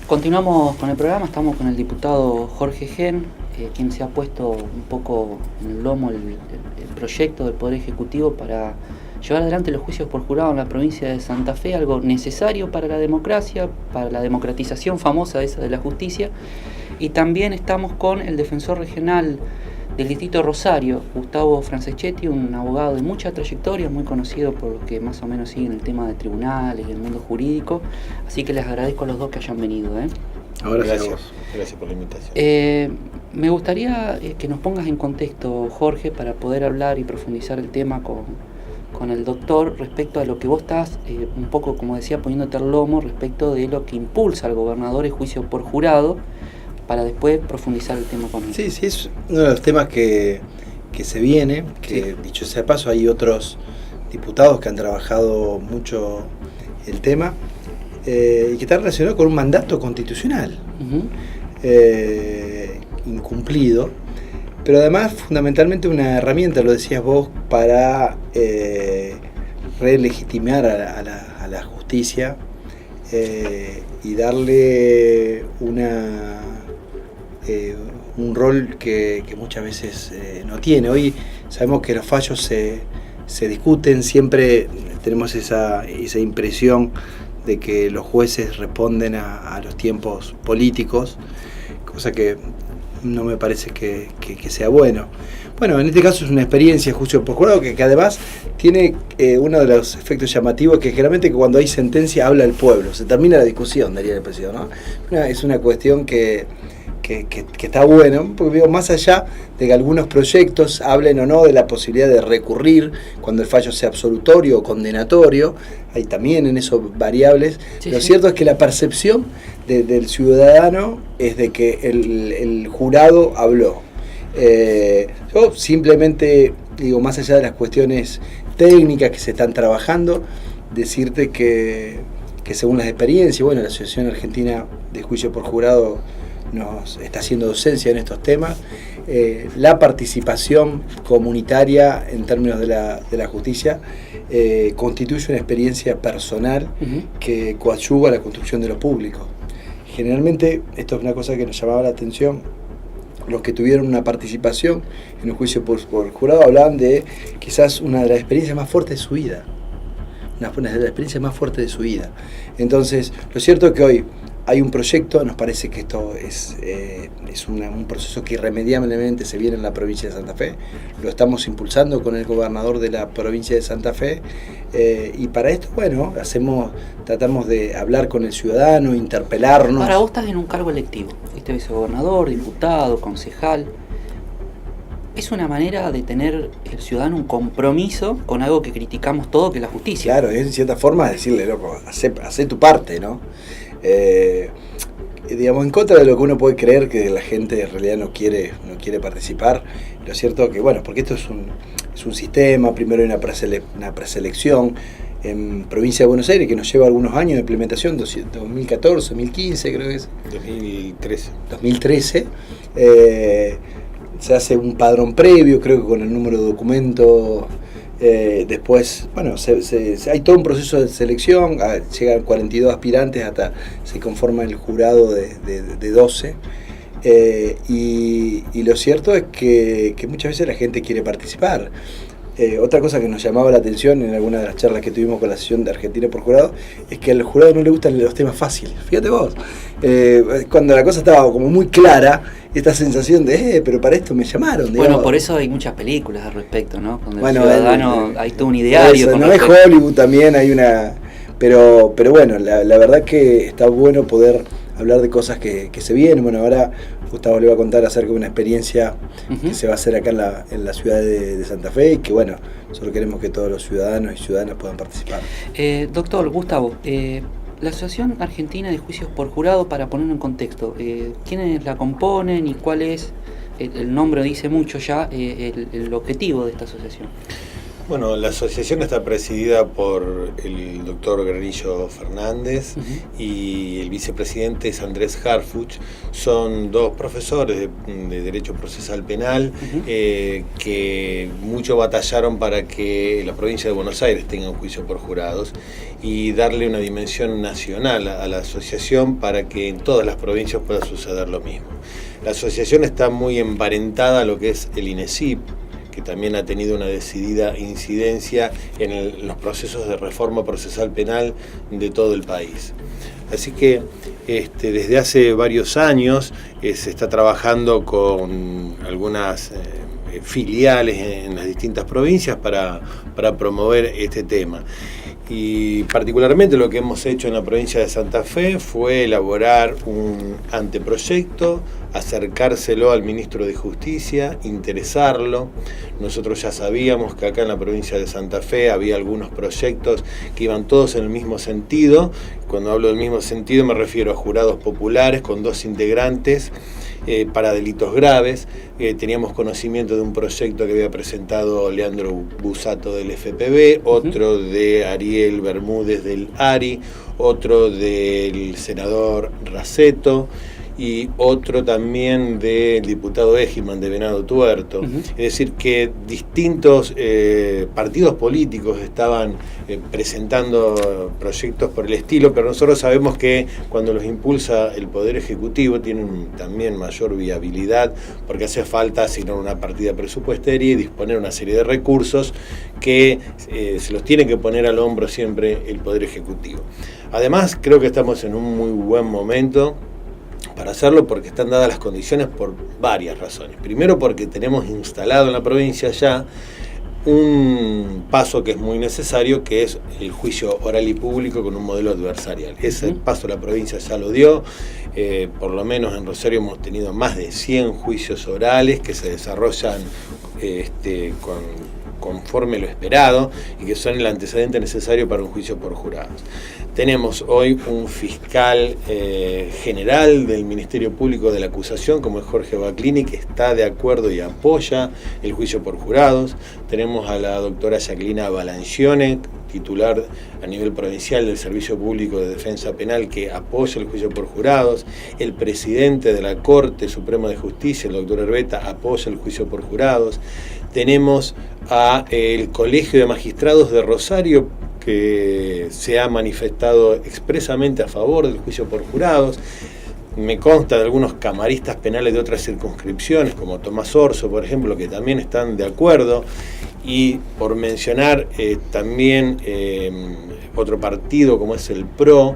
Continuamos con el programa, estamos con el diputado Jorge Gen, quien se ha puesto un poco en el lomo el proyecto del Poder Ejecutivo para llevar adelante los juicios por jurado en la provincia de Santa Fe, algo necesario para la democracia, para la democratización famosa esa de la justicia. Y también estamos con el defensor regional del distrito Rosario, Gustavo Franceschetti, un abogado de mucha trayectoria, muy conocido por los que más o menos siguen el tema de tribunales y el mundo jurídico. Así que les agradezco a los dos que hayan venido. Ahora Gracias por la invitación. Me gustaría que nos pongas en contexto, Jorge, para poder hablar y profundizar el tema con el doctor respecto a lo que vos estás, un poco, como decía, poniéndote al lomo respecto de lo que impulsa al gobernador el juicio por jurado, para después profundizar el tema con él. Sí, es uno de los temas que se viene, que sí. Dicho sea de paso, hay otros diputados que han trabajado mucho el tema y que está relacionado con un mandato constitucional incumplido, pero además fundamentalmente una herramienta, lo decías vos, para relegitimar a la justicia y darle un rol que muchas veces no tiene. Hoy sabemos que los fallos se discuten, siempre tenemos esa impresión de que los jueces responden a los tiempos políticos, cosa que no me parece que sea bueno. Bueno, en este caso es una experiencia de juicio por jurado que además tiene uno de los efectos llamativos, que generalmente cuando hay sentencia habla el pueblo, se termina la discusión, daría la impresión, ¿no? Es una cuestión que está bueno, porque digo, más allá de que algunos proyectos hablen o no de la posibilidad de recurrir cuando el fallo sea absolutorio o condenatorio, hay también en eso variables. Sí, lo cierto es que la percepción del ciudadano es de que el jurado habló. Yo simplemente digo, más allá de las cuestiones técnicas que se están trabajando, decirte que según las experiencias, bueno, la Asociación Argentina de Juicio por Jurado nos está haciendo docencia en estos temas, la participación comunitaria en términos de la justicia constituye una experiencia personal que coadyuva a la construcción de lo público. Generalmente, esto es una cosa que nos llamaba la atención, los que tuvieron una participación en un juicio por jurado hablaban de quizás una de las experiencias más fuertes de su vida. Una de las experiencias más fuertes de su vida. Entonces, lo cierto es que hoy hay un proyecto, nos parece que esto es un proceso que irremediablemente se viene en la provincia de Santa Fe, lo estamos impulsando con el gobernador de la provincia de Santa Fe, y para esto, bueno, tratamos de hablar con el ciudadano, interpelarnos. Ahora, vos estás en un cargo electivo, fuiste vicegobernador, diputado, concejal. Es una manera de tener el ciudadano un compromiso con algo que criticamos todo, que es la justicia. Claro, es en cierta forma decirle, loco, hacé tu parte, ¿no? Digamos, en contra de lo que uno puede creer que la gente en realidad no quiere participar. Lo cierto es que, bueno, porque esto es un sistema, primero hay una preselección en provincia de Buenos Aires que nos lleva algunos años de implementación, 2014, 2015 creo que es. 2013. Se hace un padrón previo, creo que con el número de documentos. Después, bueno, hay todo un proceso de selección, llegan 42 aspirantes hasta se conforma el jurado de 12, y lo cierto es que muchas veces la gente quiere participar. Otra cosa que nos llamaba la atención en alguna de las charlas que tuvimos con la Asociación de Argentina por Jurado es que al jurado no le gustan los temas fáciles. Fíjate vos, cuando la cosa estaba como muy clara, esta sensación de, pero para esto me llamaron. Digamos. Bueno, por eso hay muchas películas al respecto, ¿no? Cuando el ciudadano, hay todo un ideario. Eso, no es Hollywood, también hay una... Pero bueno, la verdad que está bueno poder hablar de cosas que se vienen. Bueno, ahora Gustavo le va a contar acerca de una experiencia que se va a hacer acá en la ciudad de Santa Fe, y que bueno, solo queremos que todos los ciudadanos y ciudadanas puedan participar. Doctor Gustavo, la Asociación Argentina de Juicios por Jurado, para ponerlo en contexto, ¿quiénes la componen y cuál es, el nombre dice mucho ya, el objetivo de esta asociación? Bueno, la asociación está presidida por el doctor Granillo Fernández y el vicepresidente es Andrés Harfuch. Son dos profesores de Derecho Procesal Penal que mucho batallaron para que la provincia de Buenos Aires tenga un juicio por jurados y darle una dimensión nacional a la asociación para que en todas las provincias pueda suceder lo mismo. La asociación está muy emparentada a lo que es el INESIP, que también ha tenido una decidida incidencia en los procesos de reforma procesal penal de todo el país. Así que desde hace varios años se está trabajando con algunas filiales en las distintas provincias para promover este tema. Y particularmente lo que hemos hecho en la provincia de Santa Fe fue elaborar un anteproyecto, acercárselo al ministro de Justicia, interesarlo. Nosotros ya sabíamos que acá en la provincia de Santa Fe había algunos proyectos que iban todos en el mismo sentido. Cuando hablo del mismo sentido me refiero a jurados populares con 2 integrantes para delitos graves. Teníamos conocimiento de un proyecto que había presentado Leandro Busato del FPB, otro de Ariel Bermúdez del ARI, otro del senador Raceto y otro también del diputado Egiman de Venado Tuerto. Es decir, que distintos partidos políticos estaban presentando proyectos por el estilo, pero nosotros sabemos que cuando los impulsa el Poder Ejecutivo tienen también mayor viabilidad, porque hace falta asignar una partida presupuestaria y disponer una serie de recursos que se los tiene que poner al hombro siempre el Poder Ejecutivo. Además, creo que estamos en un muy buen momento para hacerlo porque están dadas las condiciones por varias razones. Primero, porque tenemos instalado en la provincia ya un paso que es muy necesario, que es el juicio oral y público con un modelo adversarial. Ese paso la provincia ya lo dio. Por lo menos en Rosario hemos tenido más de 100 juicios orales que se desarrollan conforme lo esperado y que son el antecedente necesario para un juicio por jurados. Tenemos hoy un fiscal general del Ministerio Público de la Acusación, como es Jorge Baclini, que está de acuerdo y apoya el juicio por jurados. Tenemos a la doctora Jacqueline Balancione, titular a nivel provincial del Servicio Público de Defensa Penal, que apoya el juicio por jurados. El presidente de la Corte Suprema de Justicia, el doctor Herbeta, apoya el juicio por jurados. Tenemos a el Colegio de Magistrados de Rosario, que se ha manifestado expresamente a favor del juicio por jurados. Me consta de algunos camaristas penales de otras circunscripciones, como Tomás Orso, por ejemplo, que también están de acuerdo. Y por mencionar también otro partido como es el PRO,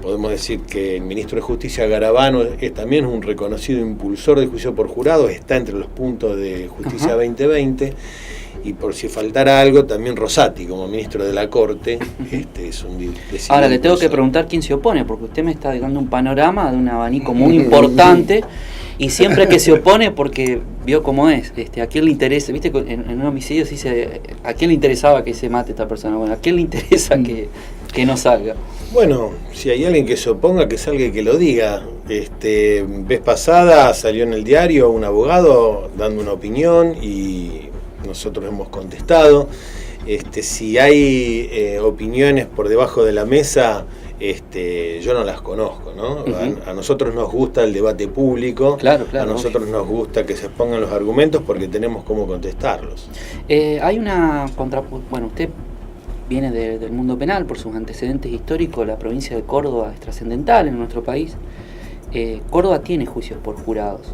podemos decir que el ministro de Justicia Garabano es también un reconocido impulsor del juicio por jurados, está entre los puntos de Justicia 2020. Y por si faltara algo, también Rosati, como ministro de la Corte, es un... Ahora le tengo que preguntar quién se opone, porque usted me está dando un panorama de un abanico muy importante, y siempre que se opone, porque vio cómo es, ¿a quién le interesa? Viste, en un homicidio se dice, ¿a quién le interesaba que se mate esta persona? Bueno, ¿a quién le interesa que no salga? Bueno, si hay alguien que se oponga, que salga y que lo diga. Vez pasada salió en el diario un abogado dando una opinión y nosotros hemos contestado. Si hay opiniones por debajo de la mesa, yo no las conozco, ¿no? A nosotros nos gusta el debate público, claro, a nosotros nos gusta que se expongan los argumentos porque tenemos cómo contestarlos. Hay una bueno, usted viene del mundo penal por sus antecedentes históricos. La provincia de Córdoba es trascendental en nuestro país. Córdoba tiene juicios por jurados.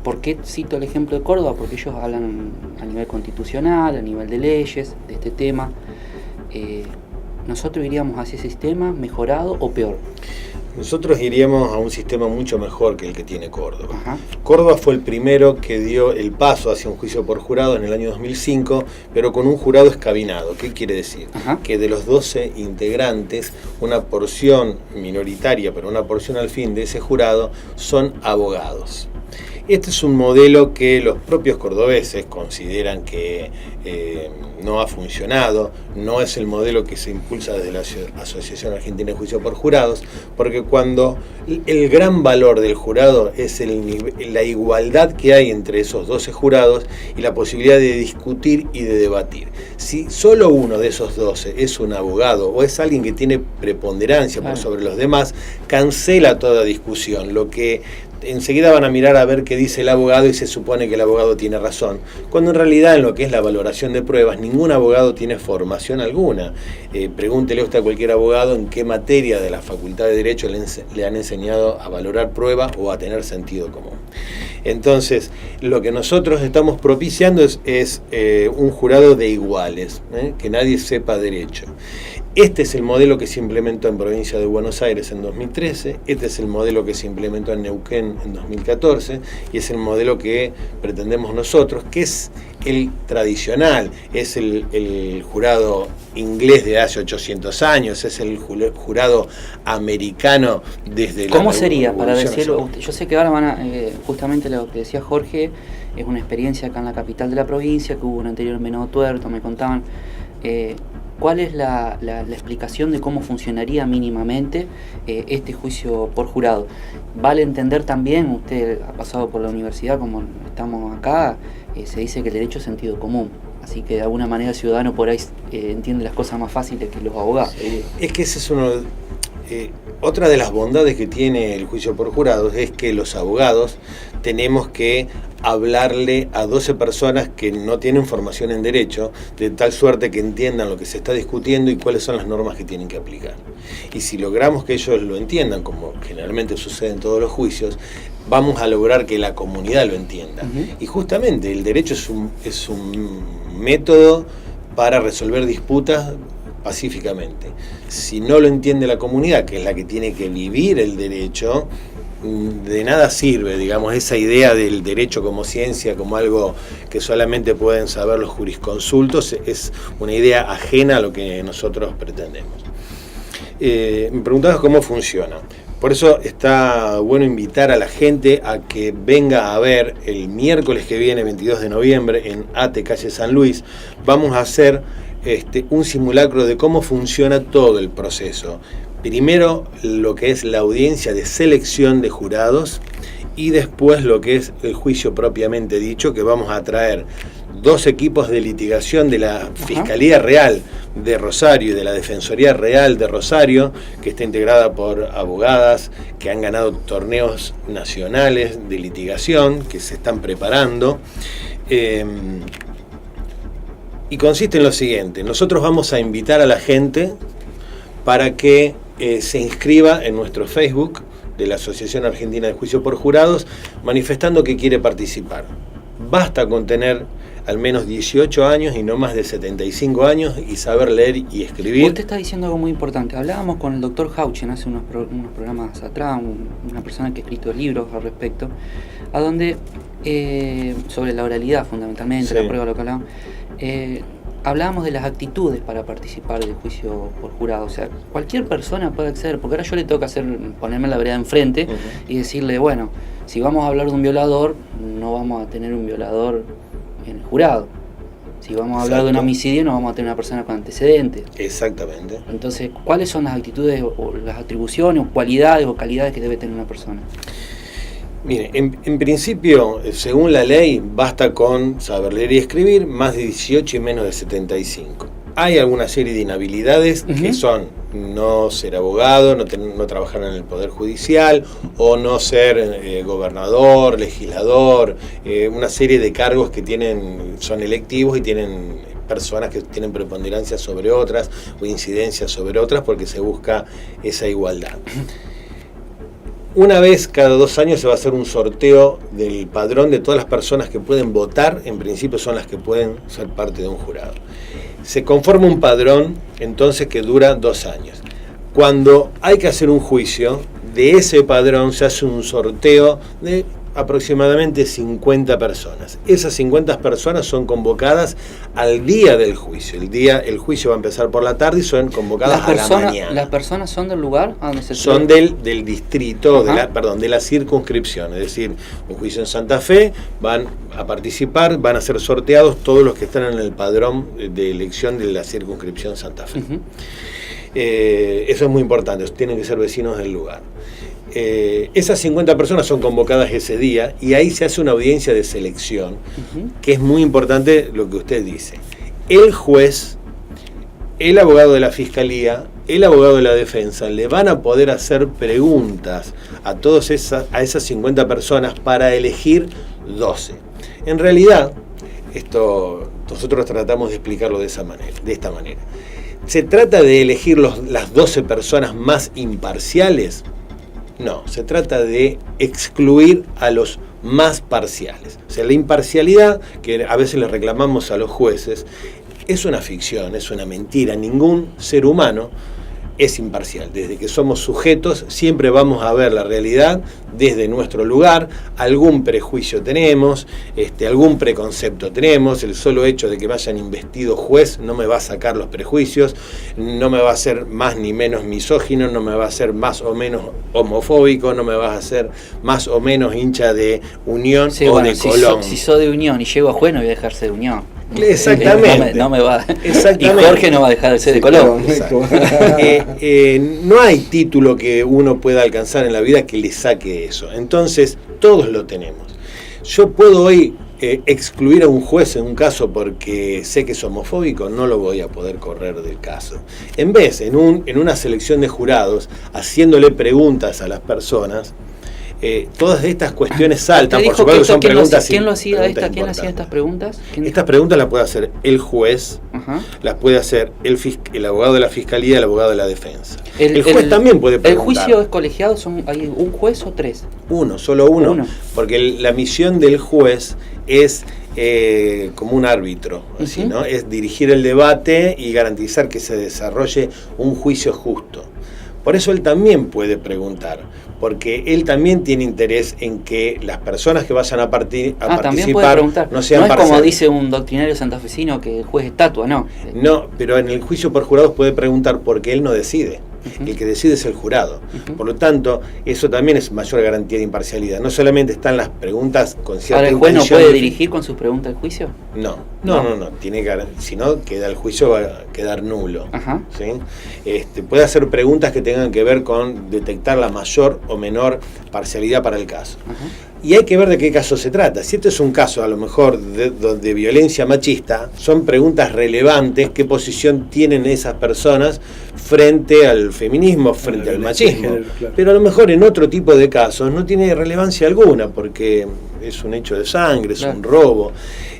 ¿Por qué cito el ejemplo de Córdoba? Porque ellos hablan a nivel constitucional, a nivel de leyes, de este tema. ¿Nosotros iríamos hacia ese sistema mejorado o peor? Nosotros iríamos a un sistema mucho mejor que el que tiene Córdoba. Córdoba fue el primero que dio el paso hacia un juicio por jurado en el año 2005, pero con un jurado escabinado. ¿Qué quiere decir? Que de los 12 integrantes, una porción minoritaria, pero una porción al fin de ese jurado, son abogados. Este es un modelo que los propios cordobeses consideran que no ha funcionado, no es el modelo que se impulsa desde la Asociación Argentina de Juicio por Jurados, porque cuando el gran valor del jurado es la igualdad que hay entre esos 12 jurados y la posibilidad de discutir y de debatir. Si solo uno de esos 12 es un abogado o es alguien que tiene preponderancia por sobre los demás, cancela toda discusión, lo que enseguida van a mirar a ver qué dice el abogado y se supone que el abogado tiene razón, cuando en realidad en lo que es la valoración de pruebas ningún abogado tiene formación alguna. Pregúntele usted a cualquier abogado en qué materia de la Facultad de Derecho le han enseñado a valorar pruebas o a tener sentido común. Entonces, lo que nosotros estamos propiciando es un jurado de iguales, que nadie sepa derecho. Este es el modelo que se implementó en Provincia de Buenos Aires en 2013, este es el modelo que se implementó en Neuquén en 2014 y es el modelo que pretendemos nosotros, que es el tradicional, es el jurado inglés de hace 800 años, es el jurado americano desde la ¿Cómo sería, para decirlo? Yo sé que ahora van a, justamente lo que decía Jorge, es una experiencia acá en la capital de la provincia, que hubo un anterior en Venado Tuerto, me contaban. ¿Cuál es la explicación de cómo funcionaría mínimamente este juicio por jurado? Vale entender también, usted ha pasado por la universidad como estamos acá, se dice que el derecho es sentido común, así que de alguna manera el ciudadano por ahí entiende las cosas más fáciles que los abogados. Es que ese es otra de las bondades que tiene el juicio por jurados, es que los abogados tenemos que hablarle a 12 personas que no tienen formación en derecho, de tal suerte que entiendan lo que se está discutiendo y cuáles son las normas que tienen que aplicar. Y si logramos que ellos lo entiendan, como generalmente sucede en todos los juicios, vamos a lograr que la comunidad lo entienda. Y justamente el derecho es un método para resolver disputas pacíficamente. Si no lo entiende la comunidad, que es la que tiene que vivir el derecho, de nada sirve, digamos, esa idea del derecho como ciencia, como algo que solamente pueden saber los jurisconsultos, es una idea ajena a lo que nosotros pretendemos. Me preguntabas cómo funciona. Por eso está bueno invitar a la gente a que venga a ver el miércoles que viene, 22 de noviembre, en ATE, calle San Luis. Vamos a hacer un simulacro de cómo funciona todo el proceso. Primero lo que es la audiencia de selección de jurados y después lo que es el juicio propiamente dicho, que vamos a traer 2 equipos de litigación de la Fiscalía Real de Rosario y de la Defensoría Real de Rosario, que está integrada por abogadas que han ganado torneos nacionales de litigación, que se están preparando. Y consiste en lo siguiente: nosotros vamos a invitar a la gente para que se inscriba en nuestro Facebook de la Asociación Argentina de Juicio por Jurados, manifestando que quiere participar. Basta con tener al menos 18 años y no más de 75 años y saber leer y escribir. Usted está diciendo algo muy importante. Hablábamos con el doctor Hauchen hace unos programas atrás, una persona que ha escrito libros al respecto, a donde, sobre la oralidad fundamentalmente, sí, la prueba, lo que hablábamos, hablábamos de las actitudes para participar del juicio por jurado. O sea, cualquier persona puede acceder, porque ahora yo le toca ponerme la vereda enfrente y decirle, bueno, si vamos a hablar de un violador, no vamos a tener un violador en el jurado. Si vamos a hablar de un homicidio, no vamos a tener una persona con antecedentes. Exactamente. Entonces, ¿cuáles son las actitudes o las atribuciones o cualidades o calidades que debe tener una persona? Mire, en principio, según la ley, basta con saber leer y escribir, más de 18 y menos de 75. Hay alguna serie de inhabilidades que son no ser abogado, no trabajar en el Poder Judicial, o no ser gobernador, legislador, una serie de cargos que son electivos y tienen personas que tienen preponderancia sobre otras o incidencia sobre otras, porque se busca esa igualdad. Una vez cada 2 años se va a hacer un sorteo del padrón de todas las personas que pueden votar, en principio son las que pueden ser parte de un jurado. Se conforma un padrón entonces que dura 2 años. Cuando hay que hacer un juicio, de ese padrón se hace un sorteo de aproximadamente 50 personas. Esas 50 personas son convocadas al día del juicio. El juicio va a empezar por la tarde y son convocadas a la mañana. ¿Las personas son del lugar a donde se son del distrito, de la circunscripción, es decir, un juicio en Santa Fe, van a participar, van a ser sorteados todos los que están en el padrón de elección de la circunscripción Santa Fe. Eso es muy importante, tienen que ser vecinos del lugar. Esas 50 personas son convocadas ese día y ahí se hace una audiencia de selección, que es muy importante lo que usted dice. El juez, el abogado de la fiscalía, el abogado de la defensa le van a poder hacer preguntas a esas 50 personas para elegir 12. En realidad, esto nosotros tratamos de explicarlo de esta manera. ¿Se trata de elegir las 12 personas más imparciales? No, se trata de excluir a los más parciales. O sea, la imparcialidad que a veces le reclamamos a los jueces es una ficción, es una mentira. Ningún ser humano es imparcial. Desde que somos sujetos siempre vamos a ver la realidad desde nuestro lugar. Algún prejuicio tenemos, algún preconcepto tenemos. El solo hecho de que me hayan investido juez no me va a sacar los prejuicios, no me va a hacer más ni menos misógino, no me va a hacer más o menos homofóbico, no me va a hacer más o menos hincha de Unión de Colón. Si soy de Unión y llego a juez, no voy a dejarse de Unión. Exactamente. No me va. Exactamente. Y Jorge no va a dejar de ser de Colón. No hay título que uno pueda alcanzar en la vida que le saque eso. Entonces, todos lo tenemos. Yo puedo hoy excluir a un juez en un caso porque sé que es homofóbico, no lo voy a poder correr del caso. En vez, en una selección de jurados, haciéndole preguntas a las personas, todas estas cuestiones saltan, por supuesto que son preguntas. ¿Quién hacía estas preguntas? Estas preguntas las puede hacer el juez, las puede hacer el abogado de la fiscalía, el abogado de la defensa. El juez también puede preguntar. ¿El juicio es colegiado? ¿Hay un juez o tres? Solo uno. Porque la misión del juez es como un árbitro, así, ¿no? Es dirigir el debate y garantizar que se desarrolle un juicio justo. Por eso él también puede preguntar, porque él también tiene interés en que las personas que vayan a participar no sean parciales. No es como dice un doctrinario santafesino que el juez es estatua, no. No, pero en el juicio por jurados puede preguntar porque él no decide. El que decide es el jurado. Por lo tanto, eso también es mayor garantía de imparcialidad. No solamente están las preguntas con cierta intención. ¿Ahora el juez no puede dirigir con sus preguntas el juicio? No. Tiene que, si no, el juicio va a quedar nulo. ¿Sí? Puede hacer preguntas que tengan que ver con detectar la mayor o menor parcialidad para el caso. Y hay que ver de qué caso se trata. Si este es un caso a lo mejor de violencia machista, son preguntas relevantes, qué posición tienen esas personas frente al feminismo, frente al machismo. Claro. Pero a lo mejor en otro tipo de casos no tiene relevancia alguna, porque es un hecho de sangre, es un robo.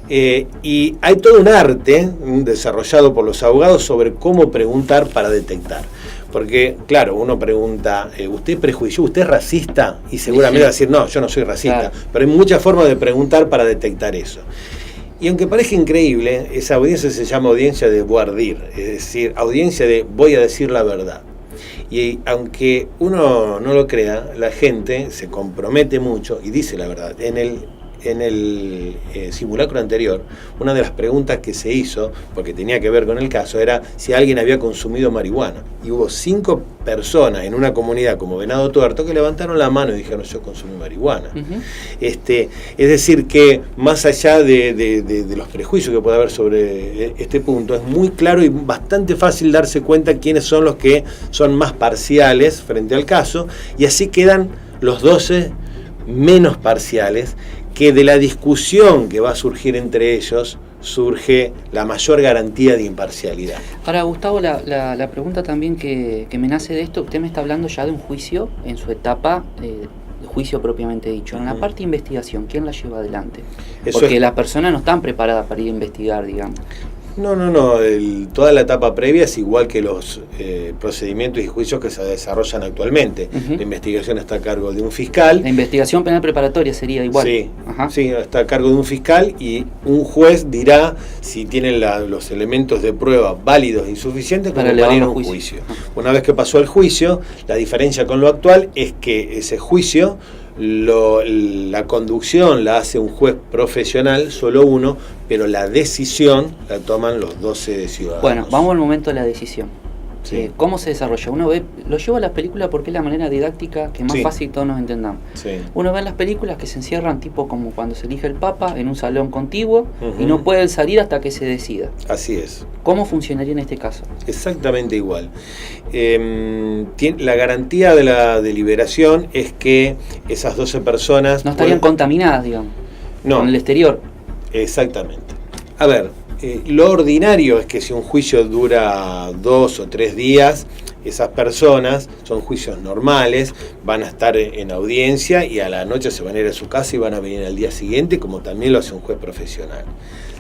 Y hay todo un arte desarrollado por los abogados sobre cómo preguntar para detectar. Porque, claro, uno pregunta, ¿usted es prejuicioso? ¿Usted es racista? Y seguramente va a decir, no, yo no soy racista. Claro. Pero hay muchas formas de preguntar para detectar eso. Y aunque parezca increíble, esa audiencia se llama audiencia de voir dire, es decir, audiencia de voy a decir la verdad. Y aunque uno no lo crea, la gente se compromete mucho y dice la verdad. En el simulacro anterior, una de las preguntas que se hizo, porque tenía que ver con el caso, era si alguien había consumido marihuana. Y hubo 5 personas en una comunidad como Venado Tuerto que levantaron la mano y dijeron, yo consumí marihuana. Es decir, que más allá de los prejuicios que puede haber sobre este punto, es muy claro y bastante fácil darse cuenta quiénes son los que son más parciales frente al caso, y así quedan los 12 menos parciales, que de la discusión que va a surgir entre ellos surge la mayor garantía de imparcialidad. Ahora, Gustavo, la pregunta también que me nace de esto, usted me está hablando ya de un juicio en su etapa, juicio propiamente dicho. En la parte de investigación, ¿quién la lleva adelante? Porque las personas no están preparadas para ir a investigar, digamos. No. Toda la etapa previa es igual que los procedimientos y juicios que se desarrollan actualmente. La investigación está a cargo de un fiscal. La investigación penal preparatoria sería igual. Sí, está a cargo de un fiscal y un juez dirá si tienen los elementos de prueba válidos e insuficientes para ir a un juicio. Una vez que pasó el juicio, la diferencia con lo actual es que ese juicio la conducción la hace un juez profesional, solo uno, pero la decisión la toman los 12 ciudadanos. Bueno, vamos al momento de la decisión. Sí. ¿Cómo se desarrolla? Uno ve, lo llevo a las películas porque es la manera didáctica que más Sí. fácil todos nos entendamos. Sí. Uno ve en las películas que se encierran tipo como cuando se elige el Papa en un salón contiguo y Ujú. no pueden salir hasta que se decida. Así es. ¿Cómo funcionaría en este caso? Exactamente igual. La garantía de la deliberación es que esas 12 personas... No estarían contaminadas, digamos, No. con el exterior. Exactamente. A ver, lo ordinario es que si un juicio dura 2 o 3 días, esas personas, son juicios normales, van a estar en audiencia y a la noche se van a ir a su casa y van a venir al día siguiente, como también lo hace un juez profesional.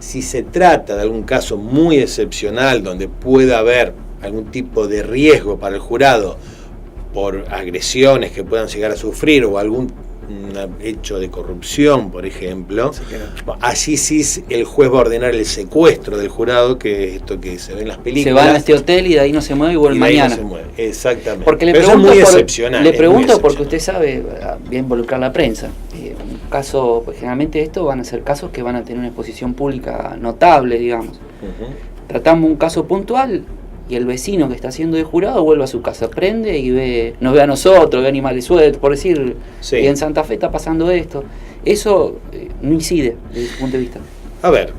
Si se trata de algún caso muy excepcional donde pueda haber algún tipo de riesgo para el jurado por agresiones que puedan llegar a sufrir o algún hecho de corrupción, por ejemplo, allí sí el juez va a ordenar el secuestro del jurado, que es esto que se ve en las películas. Se van a este hotel y de ahí no se mueve y vuelve y de ahí mañana. no se mueve. Exactamente. Porque le pero eso es pregunto, muy excepcional. le pregunto porque usted sabe, va a involucrar la prensa. Un caso, pues generalmente estos van a ser casos que van a tener una exposición pública notable, digamos. Tratamos un caso puntual y el vecino que está haciendo de jurado vuelve a su casa, prende y nos ve a nosotros, ve animales sueltos, por decir, Sí. y en Santa Fe está pasando esto. Eso no incide desde su punto de vista. A ver,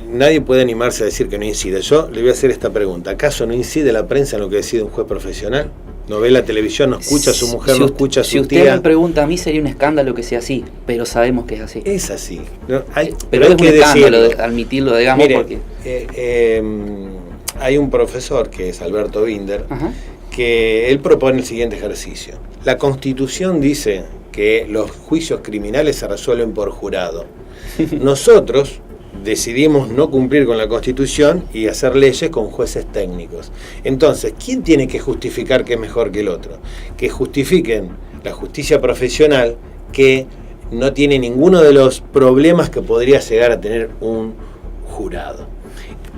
nadie puede animarse a decir que no incide. Yo le voy a hacer esta pregunta. ¿Acaso no incide la prensa en lo que decide un juez profesional? ¿No ve la televisión, no escucha a su mujer, no escucha a su tía? Si usted tía? me pregunta a mí, sería un escándalo que sea así, pero sabemos que es así. Es así. No, pero hay es un que escándalo decirlo. admitirlo, digamos, Mire, porque... hay un profesor que es Alberto Binder, Ajá. que él propone el siguiente ejercicio. La Constitución dice que los juicios criminales se resuelven por jurado. Nosotros decidimos no cumplir con la Constitución y hacer leyes con jueces técnicos. Entonces, ¿quién tiene que justificar que es mejor que el otro? Que justifiquen la justicia profesional, que no tiene ninguno de los problemas que podría llegar a tener un jurado.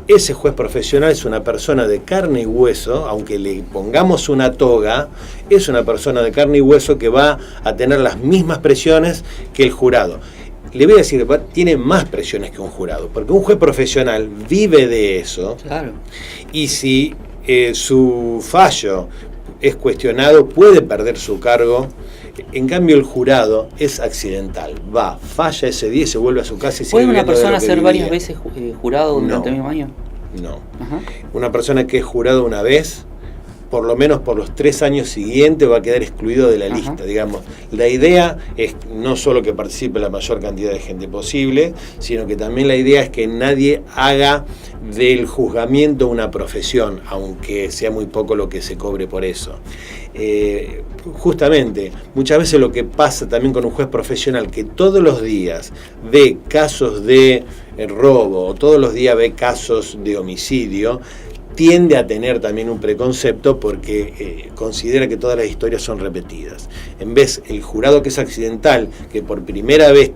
Ese juez profesional es una persona de carne y hueso, aunque le pongamos una toga, es una persona de carne y hueso que va a tener las mismas presiones que el jurado. Le voy a decir, tiene más presiones que un jurado, porque un juez profesional vive de eso. Claro. Y si su fallo es cuestionado, puede perder su cargo. En cambio, el jurado es accidental. Va, falla ese día y se vuelve a su casa y sigue ¿Puede una viviendo de lo persona que ser vivía. varias veces jurado durante No. el mismo año? No. Ajá. Una persona que es jurado una vez, por lo menos por los 3 años siguientes va a quedar excluido de la Ajá. lista, digamos. La idea es no solo que participe la mayor cantidad de gente posible, sino que también la idea es que nadie haga del juzgamiento una profesión, aunque sea muy poco lo que se cobre por eso. Justamente, muchas veces lo que pasa también con un juez profesional, que todos los días ve casos de robo o todos los días ve casos de homicidio, tiende a tener también un preconcepto porque considera que todas las historias son repetidas. En vez, el jurado que es accidental, que por primera vez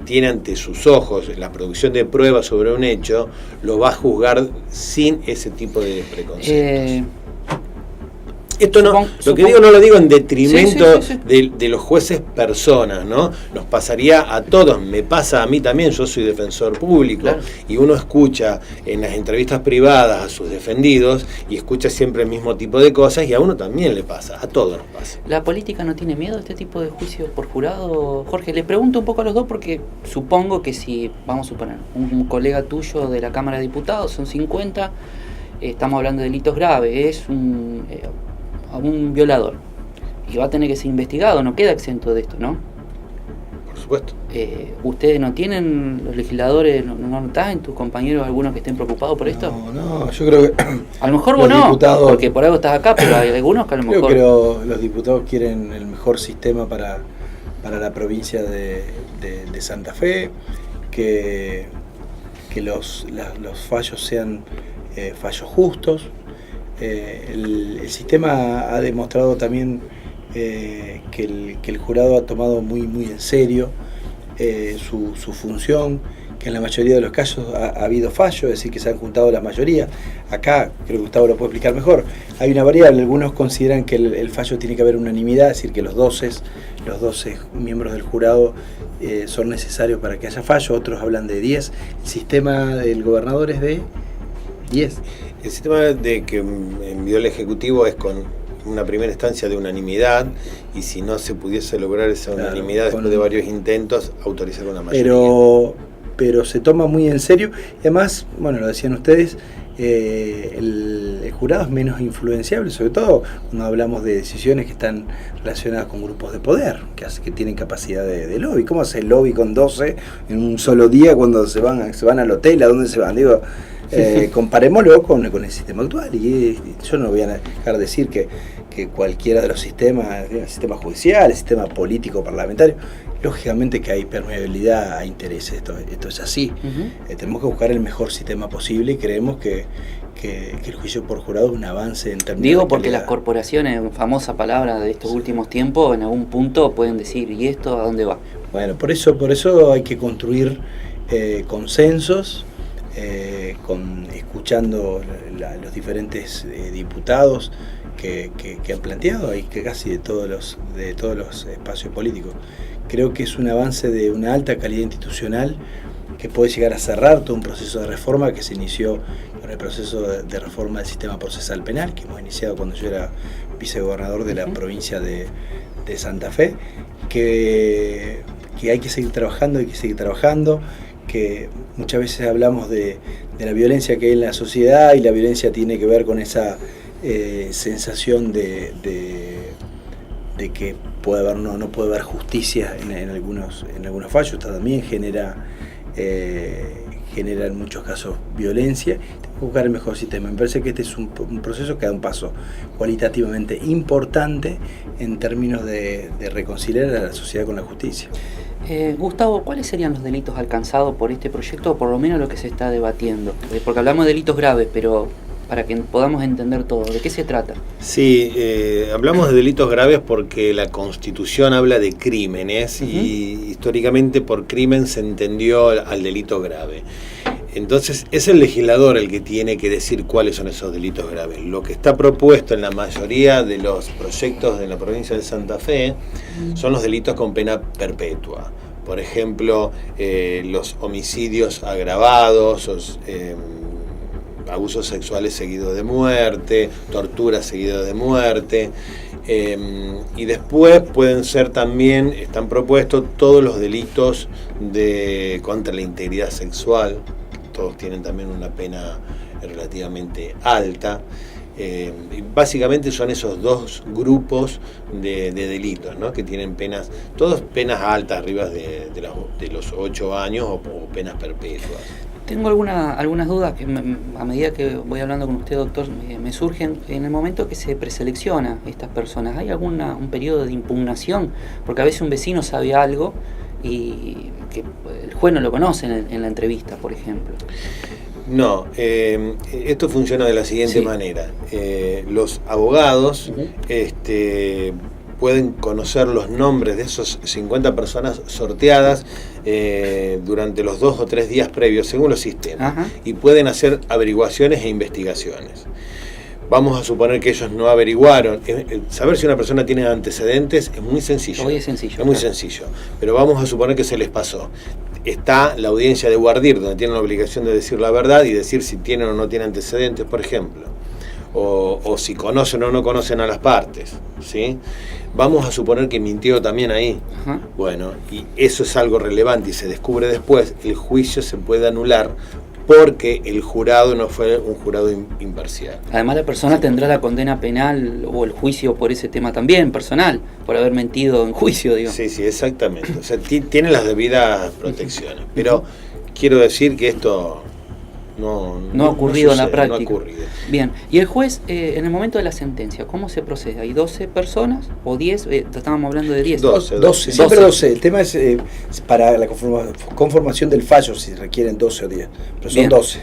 tiene ante sus ojos la producción de pruebas sobre un hecho, lo va a juzgar sin ese tipo de preconceptos. Esto no, lo que digo no lo digo en detrimento sí. de los jueces personas, ¿no? Nos pasaría a todos, me pasa a mí también, yo soy defensor público, Claro. y uno escucha en las entrevistas privadas a sus defendidos y escucha siempre el mismo tipo de cosas, y a uno también le pasa, a todos nos pasa. ¿La política no tiene miedo a este tipo de juicios por jurado? Jorge, le pregunto un poco a los dos porque supongo que si, vamos a suponer, un colega tuyo de la Cámara de Diputados, son 50, estamos hablando de delitos graves, es un violador y va a tener que ser investigado, no queda exento de esto, ¿no? Por supuesto. ¿Ustedes no tienen, los legisladores, no notan tus compañeros algunos que estén preocupados por esto? No, yo creo que A lo mejor los vos no, diputados- porque por algo estás acá, pero hay algunos que a lo creo mejor... que los diputados quieren el mejor sistema para la provincia de Santa Fe, que los fallos sean fallos justos. El sistema ha demostrado también que el jurado ha tomado muy en serio su función, que en la mayoría de los casos ha habido fallo, es decir, que se han juntado la mayoría. Acá, creo que Gustavo lo puede explicar mejor, hay una variable. Algunos consideran que el fallo tiene que haber unanimidad, es decir, que los 12 miembros del jurado son necesarios para que haya fallo. Otros hablan de 10. El sistema del gobernador es de 10. El sistema de que envió el Ejecutivo es con una primera instancia de unanimidad, y si no se pudiese lograr esa unanimidad después de varios intentos, autorizar una mayoría. Pero se toma muy en serio, y además, bueno, lo decían ustedes, el jurado es menos influenciable, sobre todo cuando hablamos de decisiones que están relacionadas con grupos de poder, que tienen capacidad de lobby. ¿Cómo hace el lobby con 12 en un solo día cuando se van al hotel? ¿A dónde se van? Digo, comparémoslo con el sistema actual, y yo no voy a dejar de decir que cualquiera de los sistemas, el sistema judicial, el sistema político parlamentario, lógicamente que hay permeabilidad a intereses, esto es así. Tenemos que buscar el mejor sistema posible, y creemos que el juicio por jurado es un avance en términos Digo de porque calidad. las corporaciones, famosa palabra de estos últimos tiempos, en algún punto pueden decir, ¿y esto a dónde va? Bueno, por eso hay que construir consensos, escuchando los diferentes diputados que han planteado, y que casi de todos los espacios políticos. Creo que es un avance de una alta calidad institucional que puede llegar a cerrar todo un proceso de reforma que se inició con el proceso de reforma del sistema procesal penal, que hemos iniciado cuando yo era vicegobernador de la provincia de Santa Fe, que hay que seguir trabajando, que muchas veces hablamos de la violencia que hay en la sociedad, y la violencia tiene que ver con esa sensación de que no puede haber justicia en algunos fallos. Esto también genera en muchos casos violencia. Tenemos que buscar el mejor sistema. Me parece que este es un proceso que da un paso cualitativamente importante en términos de reconciliar a la sociedad con la justicia. Gustavo, ¿cuáles serían los delitos alcanzados por este proyecto, o por lo menos lo que se está debatiendo? Porque hablamos de delitos graves, pero para que podamos entender todo, ¿de qué se trata? Sí, hablamos de delitos graves porque la Constitución habla de crímenes, y históricamente por crimen se entendió al delito grave. Entonces es el legislador el que tiene que decir cuáles son esos delitos graves. Lo que está propuesto en la mayoría de los proyectos de la provincia de Santa Fe son los delitos con pena perpetua. Por ejemplo, los homicidios agravados, abusos sexuales seguidos de muerte, tortura seguido de muerte, y después pueden ser también, están propuestos todos los delitos contra la integridad sexual. Todos tienen también una pena relativamente alta. Y básicamente son esos dos grupos de delitos, ¿no? Que tienen penas, todas penas altas, arriba de los 8 años o penas perpetuas. Tengo algunas dudas que a medida que voy hablando con usted, doctor, me surgen en el momento que se preselecciona estas personas. ¿Hay un periodo de impugnación? Porque a veces un vecino sabe algo y que el juez no lo conoce en la entrevista, por ejemplo. No, esto funciona de la siguiente manera. Los abogados pueden conocer los nombres de esos 50 personas sorteadas durante los 2 o 3 días previos, según los sistemas, y pueden hacer averiguaciones e investigaciones. Vamos a suponer que ellos no averiguaron. Saber si una persona tiene antecedentes es muy sencillo. Hoy es sencillo. Es muy sencillo. Pero vamos a suponer que se les pasó. Está la audiencia de voir dire, donde tienen la obligación de decir la verdad y decir si tienen o no tienen antecedentes, por ejemplo. O si conocen o no conocen a las partes, ¿sí? Vamos a suponer que mintió también ahí. Bueno, y eso es algo relevante y se descubre después. El juicio se puede anular porque el jurado no fue un jurado imparcial. Además, la persona tendrá la condena penal o el juicio por ese tema también, personal, por haber mentido en juicio, digo. Sí, exactamente. O sea, tiene las debidas protecciones. Pero quiero decir que esto no ha ocurrido en la práctica. No ha ocurrido. Bien, y el juez, en el momento de la sentencia, ¿cómo se procede? ¿Hay 12 personas o 10? Estábamos hablando de 10. 12. Siempre 12. El tema es para la conformación del fallo, si requieren 12 o 10. Pero son 12.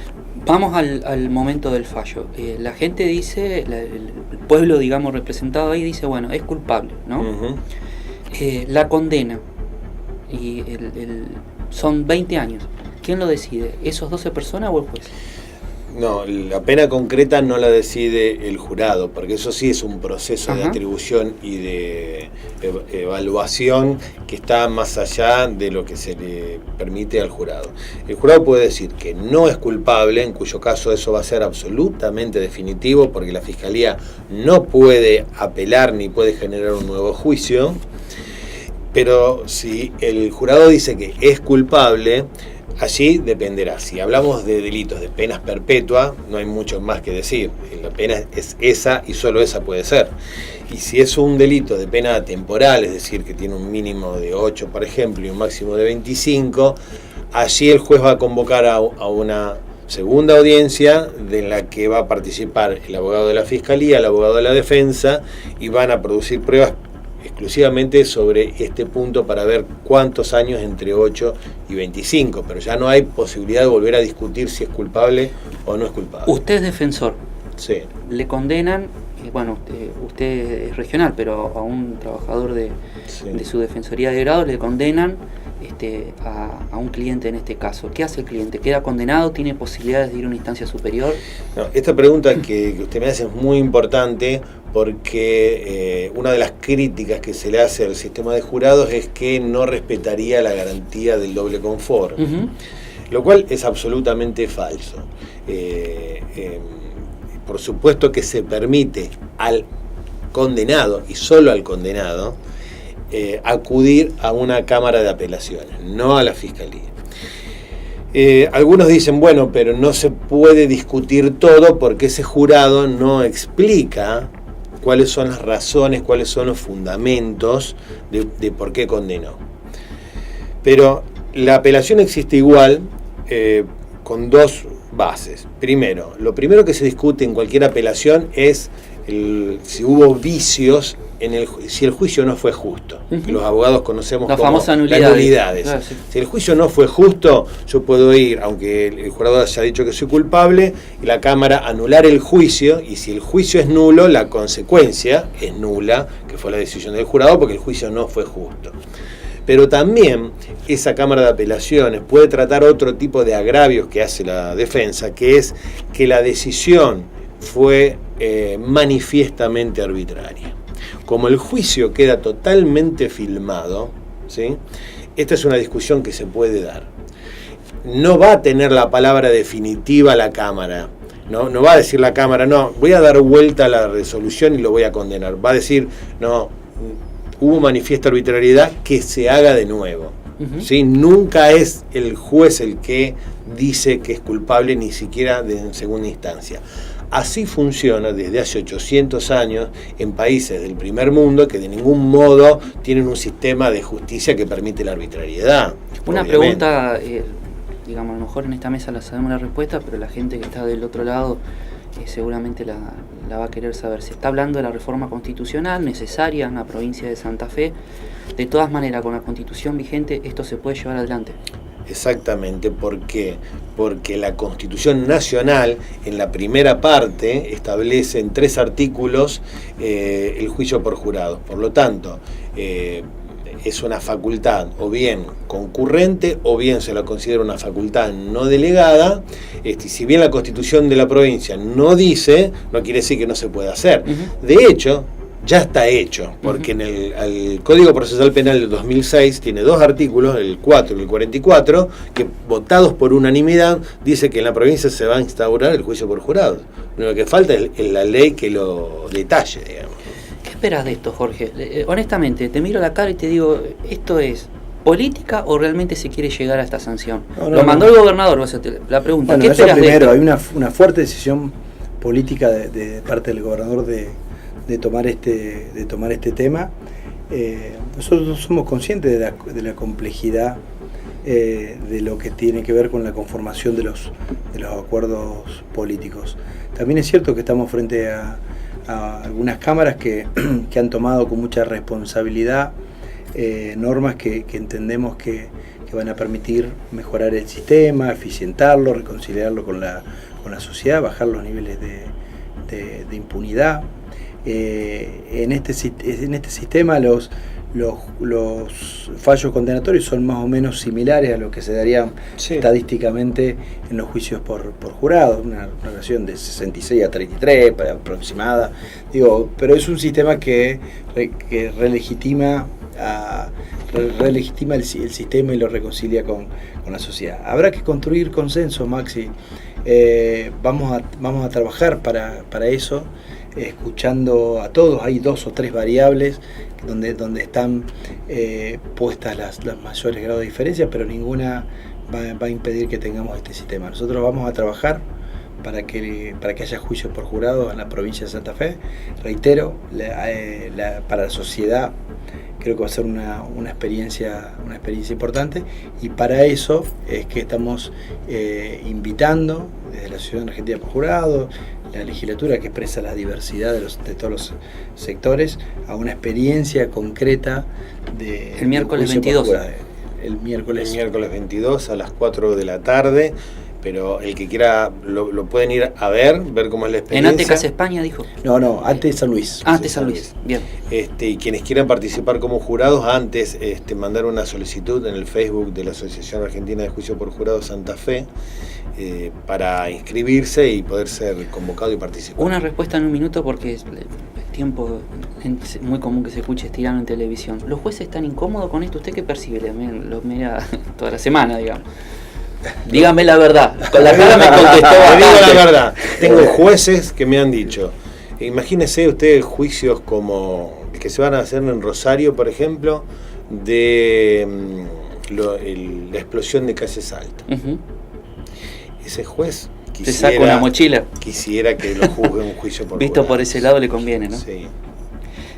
Vamos al momento del fallo. La gente dice, el pueblo, digamos, representado ahí, dice, bueno, es culpable, ¿no? La condena, y son 20 años. ¿quién lo decide? ¿Esos 12 personas o el juez? No, la pena concreta no la decide el jurado, porque eso sí es un proceso de atribución y de evaluación que está más allá de lo que se le permite al jurado. El jurado puede decir que no es culpable, en cuyo caso eso va a ser absolutamente definitivo, porque la Fiscalía no puede apelar ni puede generar un nuevo juicio, pero si el jurado dice que es culpable, allí dependerá. Si hablamos de delitos de penas perpetuas, no hay mucho más que decir. La pena es esa y solo esa puede ser. Y si es un delito de pena temporal, es decir, que tiene un mínimo de 8, por ejemplo, y un máximo de 25, allí el juez va a convocar a una segunda audiencia de la que va a participar el abogado de la Fiscalía, el abogado de la defensa, y van a producir pruebas exclusivamente sobre este punto para ver cuántos años entre 8 y 25, pero ya no hay posibilidad de volver a discutir si es culpable o no es culpable. Usted es defensor. Sí. Le condenan, bueno, usted es regional, pero a un trabajador de su defensoría de grado le condenan a un cliente en este caso. ¿Qué hace el cliente? ¿Queda condenado? ¿Tiene posibilidades de ir a una instancia superior? No, esta pregunta que usted me hace es muy importante, porque una de las críticas que se le hace al sistema de jurados es que no respetaría la garantía del doble confort, lo cual es absolutamente falso. Por supuesto que se permite al condenado, y solo al condenado, acudir a una cámara de apelaciones, no a la Fiscalía. Algunos dicen, bueno, pero no se puede discutir todo porque ese jurado no explica cuáles son las razones, cuáles son los fundamentos de por qué condenó. Pero la apelación existe igual, con dos bases. Primero, lo primero que se discute en cualquier apelación es si hubo vicios, si el juicio no fue justo. Los abogados conocemos la como famosa las nulidades. Claro, sí. Si el juicio no fue justo, yo puedo ir, aunque el jurado haya dicho que soy culpable, y la Cámara anular el juicio, y si el juicio es nulo, la consecuencia es nula, que fue la decisión del jurado, porque el juicio no fue justo. Pero también esa Cámara de Apelaciones puede tratar otro tipo de agravios que hace la defensa, que es que la decisión fue manifiestamente arbitraria. Como el juicio queda totalmente filmado, ¿sí? Esta es una discusión que se puede dar. No va a tener la palabra definitiva la Cámara. No va a decir la Cámara, no, voy a dar vuelta a la resolución y lo voy a condenar. Va a decir, no, hubo manifiesta arbitrariedad, que se haga de nuevo. ¿Sí? Nunca es el juez el que dice que es culpable, ni siquiera en segunda instancia. Así funciona desde hace 800 años en países del primer mundo que de ningún modo tienen un sistema de justicia que permite la arbitrariedad. Una obviamente. Pregunta, digamos, a lo mejor en esta mesa la sabemos la respuesta, pero la gente que está del otro lado seguramente la va a querer saber. Se está hablando de la reforma constitucional necesaria en la provincia de Santa Fe. De todas maneras, con la Constitución vigente, esto se puede llevar adelante. Exactamente, ¿por qué? Porque la Constitución Nacional, en la primera parte, establece en 3 artículos el juicio por jurados. Por lo tanto, es una facultad o bien concurrente o bien se la considera una facultad no delegada. Si bien la Constitución de la provincia no dice, no quiere decir que no se pueda hacer. De hecho, ya está hecho, porque en el Código Procesal Penal del 2006 tiene 2 artículos, el 4 y el 44, que votados por unanimidad dice que en la provincia se va a instaurar el juicio por jurados. Lo que falta es la ley que lo detalle, digamos. ¿Qué esperas de esto, Jorge? Honestamente, te miro a la cara y te digo, ¿esto es política o realmente se quiere llegar a esta sanción? Lo mandó el gobernador, o sea, la pregunta, bueno, ¿qué esperas primero, de esto? hay una fuerte decisión política de parte del gobernador de tomar este tema. Nosotros somos conscientes de la complejidad de lo que tiene que ver con la conformación de los acuerdos políticos. También es cierto que estamos frente a algunas cámaras que han tomado con mucha responsabilidad normas que entendemos que van a permitir mejorar el sistema, eficientarlo, reconciliarlo con la sociedad, bajar los niveles de impunidad. en este sistema los fallos condenatorios son más o menos similares a lo que se darían estadísticamente en los juicios por jurado, una relación de 66 a 33 aproximada, pero es un sistema que relegitima el sistema y lo reconcilia con la sociedad. Habrá que construir consenso, Maxi. Vamos a trabajar para eso, escuchando a todos. Hay 2 o 3 variables donde están puestas las mayores grados de diferencia, pero ninguna va a impedir que tengamos este sistema. Nosotros vamos a trabajar para que haya juicios por jurado en la provincia de Santa Fe. Reitero, para la sociedad creo que va a ser una experiencia importante, y para eso es que estamos invitando desde la Asociación Argentina por Jurado, la legislatura que expresa la diversidad de todos los sectores, a una experiencia concreta de el miércoles 22. El miércoles 22 a las 4 de la tarde. Pero el que quiera lo pueden ir a ver cómo es la experiencia. ¿En Ante Casa España dijo? No, ante San Luis. Ante San Luis, bien. Y quienes quieran participar como jurados, antes mandar una solicitud en el Facebook de la Asociación Argentina de Juicio por Jurado Santa Fe, para inscribirse y poder ser convocado y participar. Una respuesta en un minuto, porque es tiempo muy común que se escuche estirando en televisión. ¿Los jueces están incómodos con esto? ¿Usted qué percibe? Los mira toda la semana, digamos. Dígame la verdad. Con la cara me contestó. Le digo la verdad. Tengo jueces que me han dicho, imagínese usted juicios como el que se van a hacer en Rosario, por ejemplo, de la explosión de Calle Salta. Ese juez te saca una mochila. Quisiera que lo juzgue un juicio por visto por ese lado le conviene, ¿no? Sí.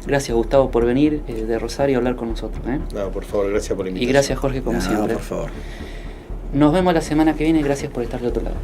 Gracias, Gustavo, por venir de Rosario a hablar con nosotros. No, por favor, gracias por la invitación. Y gracias, Jorge, como siempre. Por favor. Nos vemos la semana que viene. Gracias por estar de otro lado.